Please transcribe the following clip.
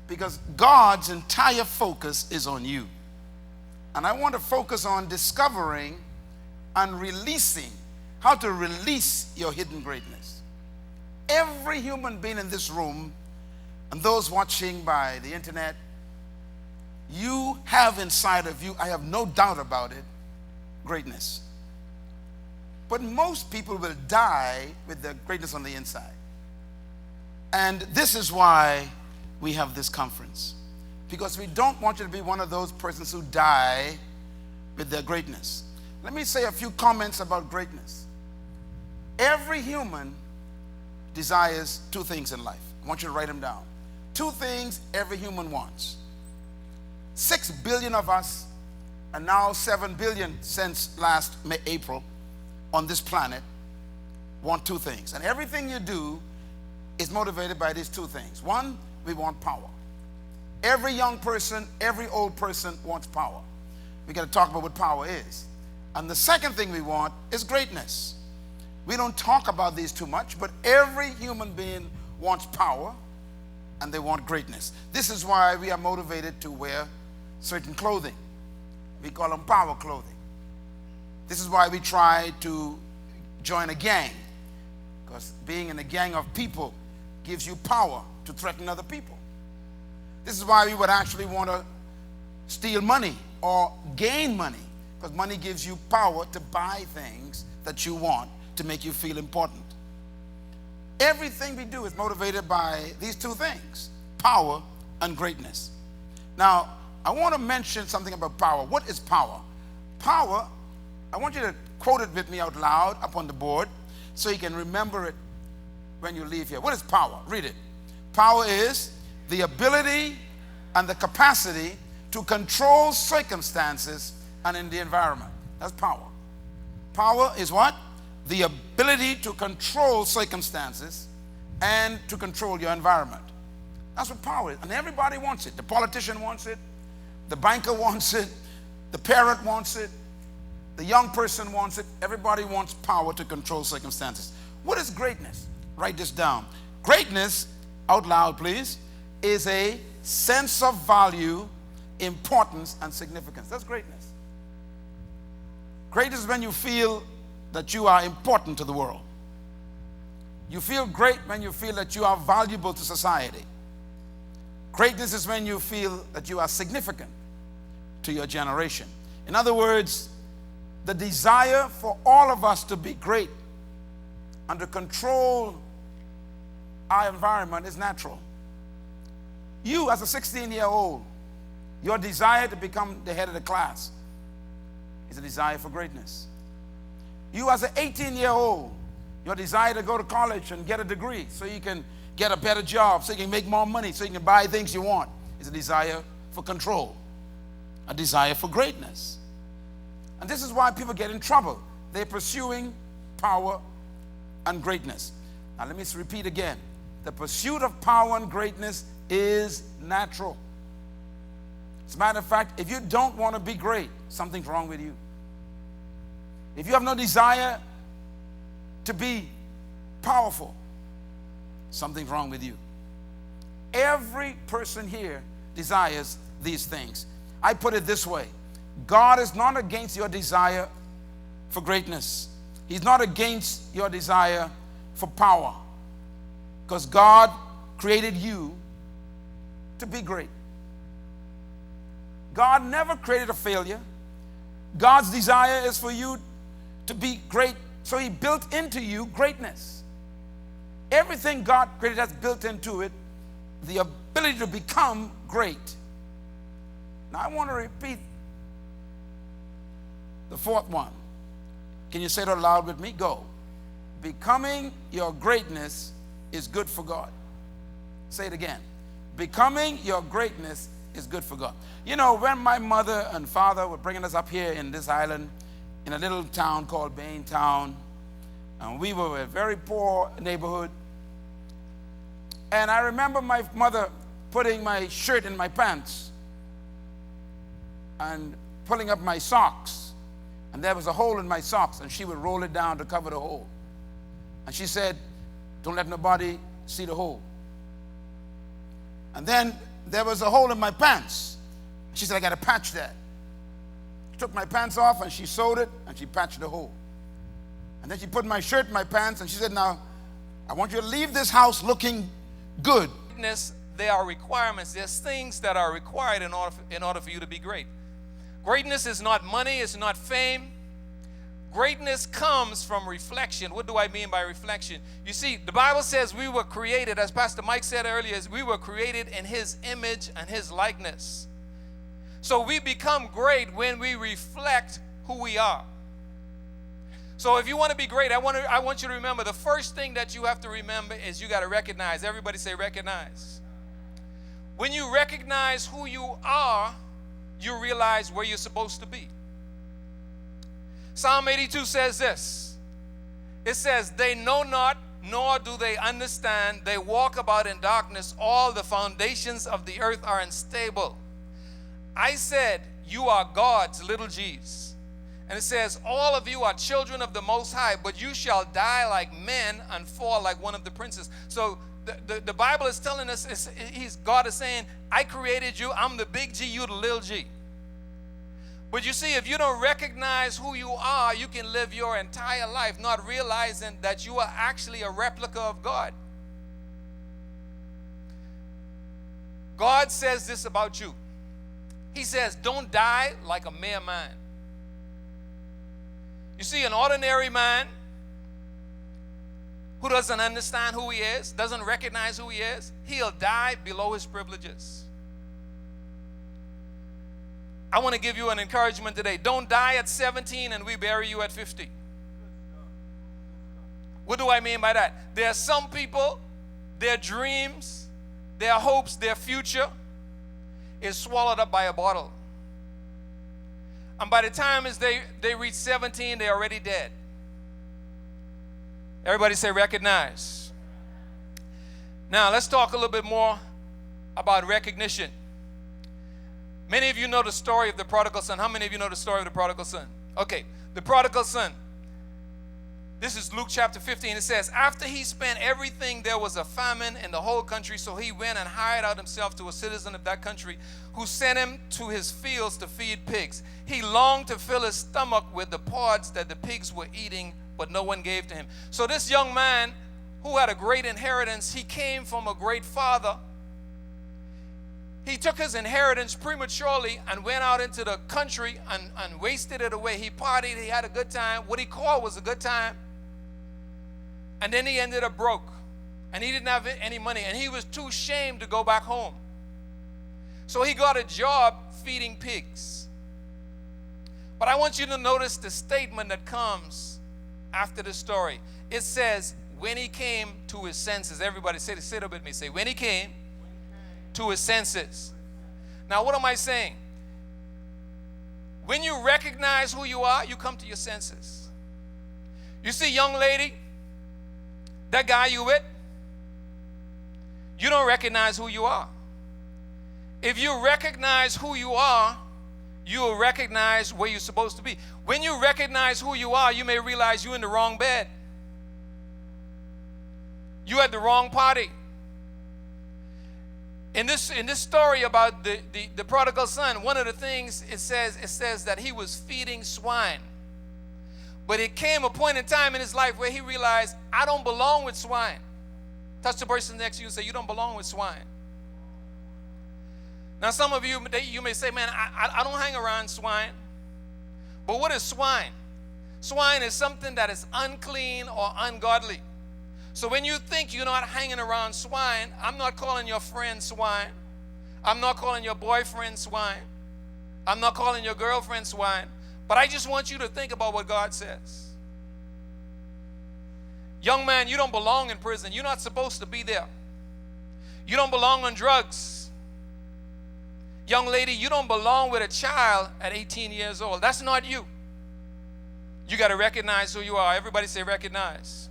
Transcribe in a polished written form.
because God's entire focus is on you. And I want to focus on discovering and releasing, how to release your hidden greatness. Every human being in this room and those watching by the internet, you have inside of you, I have no doubt about it, greatness. But most people will die with their greatness on the inside. And this is why we have this conference. Because we don't want you to be one of those persons who die with their greatness. Let me say a few comments about greatness. Every human desires two things in life. I want you to write them down. Two things every human wants. 6 billion of us, and now 7 billion since last April on this planet, want two things. And everything you do is motivated by these two things. One, we want power. Every young person, every old person wants power. We got to talk about what power is. And the second thing we want is greatness. We don't talk about these too much, but every human being wants power and they want greatness. This is why we are motivated to wear certain clothing. We call them power clothing. This is why we try to join a gang, because being in a gang of people gives you power to threaten other people. This is why we would actually want to steal money or gain money, because money gives you power to buy things that you want to make you feel important. Everything we do is motivated by these two things, power and greatness. Now, I want to mention something about power. What is power? Power, I want you to quote it with me out loud up on the board so you can remember it when you leave here. What is power? Read it. Power is the ability and the capacity to control circumstances and in the environment. That's power. Power is what? The ability to control circumstances and to control your environment. That's what power is. And everybody wants it. The politician wants it. The banker wants it. The parent wants it. The young person wants it. Everybody wants power to control circumstances. What is greatness? Write this down. Greatness, out loud please, is a sense of value, importance, and significance. That's greatness. Greatness is when you feel that you are important to the world. You feel great when you feel that you are valuable to society. Greatness is when you feel that you are significant to your generation. In other words, the desire for all of us to be great and to control our environment is natural. You, as a 16-year-old, your desire to become the head of the class is a desire for greatness. You, as an 18-year-old, your desire to go to college and get a degree so you can get a better job, so you can make more money, so you can buy things you want, is a desire for control, a desire for greatness. And this is why people get in trouble. They're pursuing power and greatness. Now let me repeat again. The pursuit of power and greatness is natural. As a matter of fact, if you don't want to be great, something's wrong with you. If you have no desire to be powerful, something's wrong with you. Every person here desires these things. I put it this way. God is not against your desire for greatness. He's not against your desire for power, because God created you to be great. God never created a failure. God's desire is for you to be great, so he built into you greatness. Everything God created has built into it the ability to become great. Now I want to repeat the fourth one. Can you say it out loud with me? Go. Becoming your greatness is good for God. Say it again. Becoming your greatness is good for God. You know, when my mother and father were bringing us up here in this island, in a little town called Baintown, and we were a very poor neighborhood, and I remember my mother putting my shirt in my pants and pulling up my socks, and there was a hole in my socks, and she would roll it down to cover the hole. And she said, "Don't let nobody see the hole." And then there was a hole in my pants. She said, I got to patch that. She took my pants off and she sewed it and she patched the hole. And then she put my shirt in my pants and she said, now, I want you to leave this house looking good. There are requirements. There's things that are required in order for you to be great. Greatness is not money. It's not fame. Greatness comes from reflection. What do I mean by reflection? You see, the Bible says we were created, as Pastor Mike said earlier, we were created in His image and His likeness. So we become great when we reflect who we are. So if you want to be great, I want you to remember, the first thing that you have to remember is you got to recognize. Everybody say recognize. When you recognize who you are, you realize where you're supposed to be. Psalm 82 says this. It says, they know not, nor do they understand. They walk about in darkness. All the foundations of the earth are unstable. I said, you are God's little g's. And it says, all of you are children of the Most High, but you shall die like men and fall like one of the princes. So the Bible is telling us, God is saying, I created you. I'm the big G, you the little g. But you see, if you don't recognize who you are, you can live your entire life not realizing that you are actually a replica of God. God says this about you. He says, don't die like a mere man. You see, an ordinary man who doesn't understand who he is, doesn't recognize who he is, he'll die below his privileges. I want to give you an encouragement today. Don't die at 17 and we bury you at 50. What do I mean by that? There are some people, their dreams, their hopes, their future is swallowed up by a bottle. And by the time they reach 17, they're already dead. Everybody say recognize. Now let's talk a little bit more about recognition. Many of you know the story of the prodigal son. How many of you know the story of the prodigal son? Okay, the prodigal son. This is Luke chapter 15. It says, after he spent everything, there was a famine in the whole country, so he went and hired out himself to a citizen of that country who sent him to his fields to feed pigs. He longed to fill his stomach with the pods that the pigs were eating, but no one gave to him. So this young man who had a great inheritance, he came from a great father. He took his inheritance prematurely and went out into the country and wasted it away. He partied, he had a good time. What he called was a good time. And then he ended up broke. And he didn't have any money. And he was too ashamed to go back home. So he got a job feeding pigs. But I want you to notice the statement that comes after the story. It says, when he came to his senses. Everybody say it with me. Say, when he came to his senses. Now, what am I saying? When you recognize who you are, you come to your senses. You see, young lady, that guy you with, you don't recognize who you are. If you recognize who you are, you will recognize where you're supposed to be. When you recognize who you are, you may realize you're in the wrong bed. You at the wrong party. In this story about the prodigal son, one of the things it says that he was feeding swine. But it came a point in time in his life where he realized, I don't belong with swine. Touch the person next to you and say, you don't belong with swine. Now some of you may say, man, I don't hang around swine. But what is swine? Swine is something that is unclean or ungodly. So when you think you're not hanging around swine, I'm not calling your friend swine. I'm not calling your boyfriend swine. I'm not calling your girlfriend swine. But I just want you to think about what God says. Young man, you don't belong in prison. You're not supposed to be there. You don't belong on drugs. Young lady, you don't belong with a child at 18 years old. That's not you. You got to recognize who you are. Everybody say recognize.